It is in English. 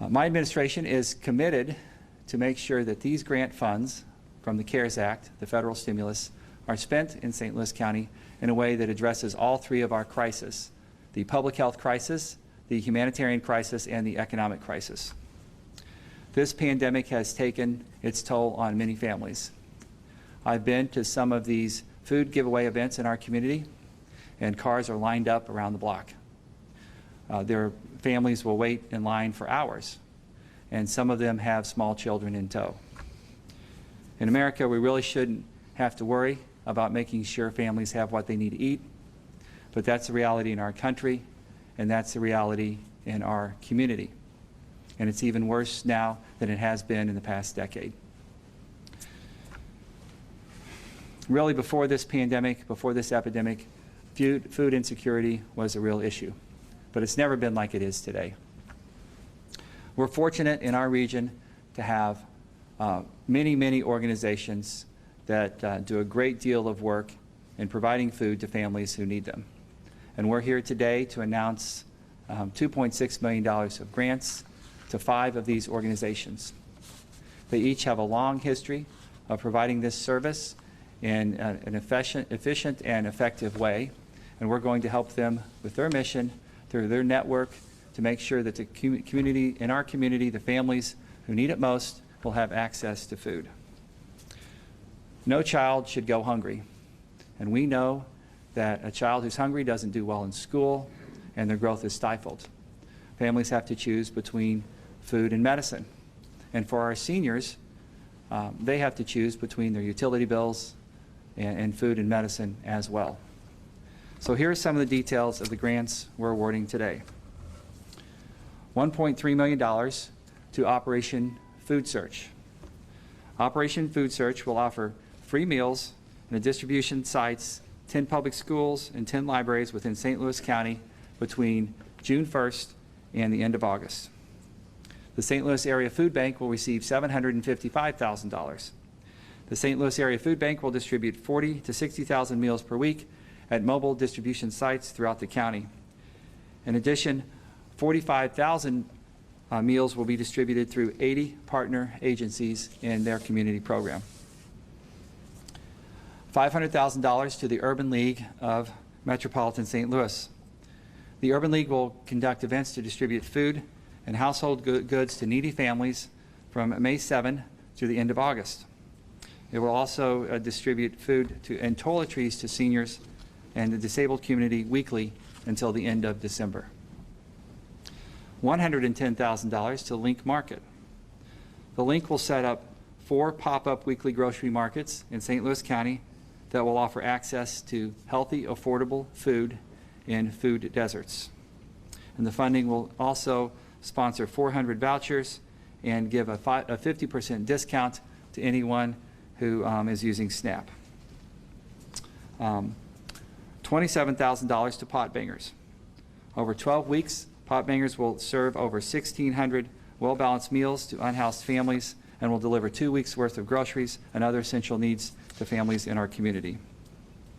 My administration is committed to make sure that these grant funds from the CARES Act, the federal stimulus, are spent in St. Louis County in a way that addresses all three of our crises: the public health crisis, the humanitarian crisis, and the economic crisis. This pandemic has taken its toll on many families. I've been to some of these food giveaway events in our community, and cars are lined up around the block. Their families will wait in line for hours, and some of them have small children in tow. In America, we really shouldn't have to worry about making sure families have what they need to eat, but that's the reality in our country, and that's the reality in our community. And it's even worse now than it has been in the past decade. Really, before this pandemic, before this epidemic, food insecurity was a real issue, but it's never been like it is today. We're fortunate in our region to have many organizations that do a great deal of work in providing food to families who need them. And we're here today to announce $2.6 million of grants to 5 of these organizations. They each have a long history of providing this service in an efficient and effective way, and we're going to help them with their mission through their network to make sure that the community, in our community, the families who need it most will have access to food. No child should go hungry, and we know that a child who's hungry doesn't do well in school and their growth is stifled. Families have to choose between food and medicine. And for our seniors, they have to choose between their utility bills and food and medicine as well. So here are some of the details of the grants we're awarding today. $1.3 million to Operation Food Search. Operation Food Search will offer free meals in the distribution sites, 10 public schools and 10 libraries within St. Louis County between June 1st and the end of August. The St. Louis Area Food Bank will receive $755,000. The St. Louis Area Food Bank will distribute 40,000 to 60,000 meals per week at mobile distribution sites throughout the county. In addition, 45,000 meals will be distributed through 80 partner agencies in their community program. $500,000 to the Urban League of Metropolitan St. Louis. The Urban League will conduct events to distribute food and household goods to needy families from May 7 through the end of August. It will also distribute food and toiletries to seniors and the disabled community weekly until the end of December. $110,000 to Link Market. The Link will set up 4 pop-up weekly grocery markets in St. Louis County that will offer access to healthy, affordable food in food deserts. And the funding will also sponsor 400 vouchers and give a 50% discount to anyone who is using SNAP. $27,000 to Pot Bangers. Over 12 weeks, Pot Bangers will serve over 1,600 well-balanced meals to unhoused families and will deliver 2 weeks' worth of groceries and other essential needs to families in our community.